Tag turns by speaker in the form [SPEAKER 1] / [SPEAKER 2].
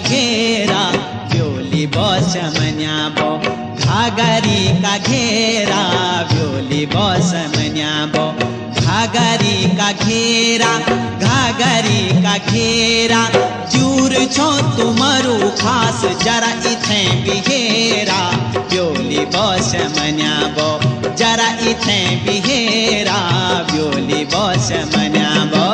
[SPEAKER 1] घेरा व्योली बस मन्याबो घागरी का घेरा व्योली बस मन्याबो घागरी का घेरा घागरी का घेरा चूर छो तुमरु खास जरा इथे बिहेरा व्योली बस मन्याबो जरा इथे बिहेरा व्योली बस मन्याबो